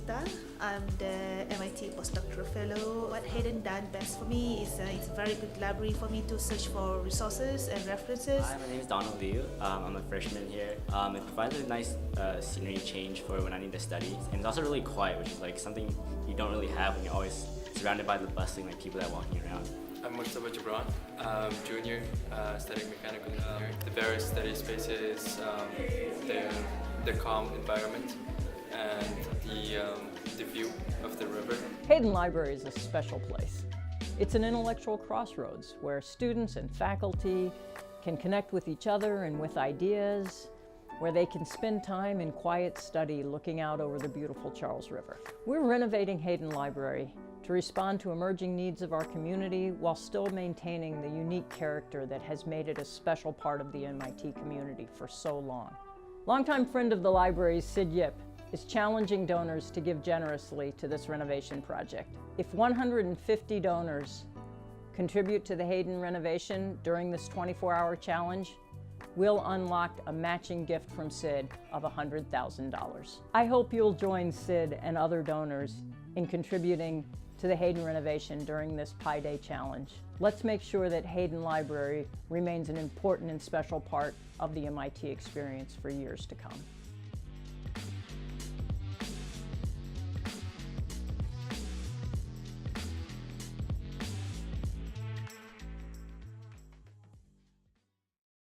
Gupta. I'm the MIT postdoctoral fellow. What Hayden done best for me is it's a very good library for me to search for resources and references. Hi, my name is Donald Liu. I'm a freshman here. It provides a nice scenery change for when I need to study. And it's also really quiet, which is like something you don't really have when you're always surrounded by the bustling like people that are walking around. I'm Mustafa Jabran, junior, studying mechanical engineering. The various study spaces, the calm environment, and the view of the river. Hayden Library is a special place. It's an intellectual crossroads where students and faculty can connect with each other and with ideas, where they can spend time in quiet study looking out over the beautiful Charles River. We're renovating Hayden Library to respond to emerging needs of our community while still maintaining the unique character that has made it a special part of the MIT community for so long. Longtime friend of the library, Sid Yip, is challenging donors to give generously to this renovation project. If 150 donors contribute to the Hayden renovation during this 24-hour challenge, we'll unlock a matching gift from Sid of $100,000. I hope you'll join Sid and other donors in contributing to the Hayden renovation during this Pi Day challenge. Let's make sure that Hayden Library remains an important and special part of the MIT experience for years to come.